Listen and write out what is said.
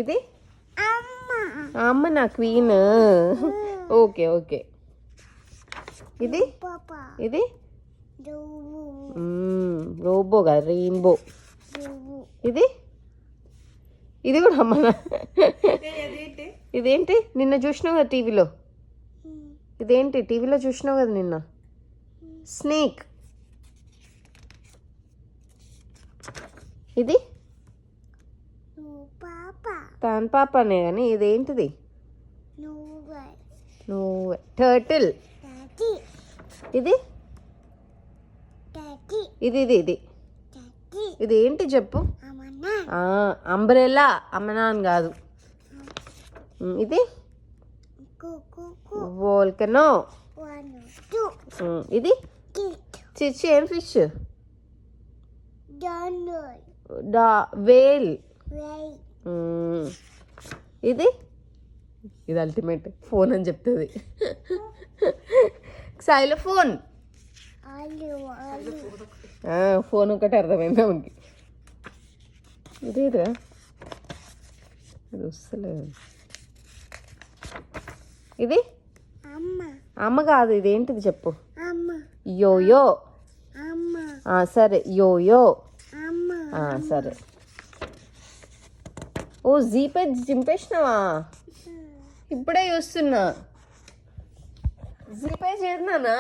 ఇది అమ్మ నా క్వీన్. Okay okay. ఇది ఇది రోబో కదా, రెయిన్బో. ఇది ఇది కూడా అమ్మనా. ఇదేంటి నిన్న చూసినావు కదా టీవీలో? ఇదేంటి టీవీలో చూసినావు కదా నిన్న? స్నేక్. ఇది తాన్ పాపనే కానీ ఇదేంటిది? నువ్వు టర్టిల్. ఇది ఇది ఇది ఇది ఇది ఏంటి చెప్పు? అంబ్రెల్లా. అమ్మనా అని కాదు. ఇది వోల్కనో. ఇది చిచ్చి ఏం ఫిష్? వేల్. ఇది ఇది అల్టిమేట్ ఫోన్ అని చెప్తుంది. సైలోఫోన్. ఫోన్ ఒకటి అర్థమైంది మనకి. ఇదేదా ఇది వస్తలేదు. ఇది అమ్మ కాదు. ఇదేంటిది చెప్పు? యోయో. సరే యోయో. సరే. ఓ జీపే చింపేసినావా? ఇప్పుడే చూస్తున్నా. జీపే చేసినానా?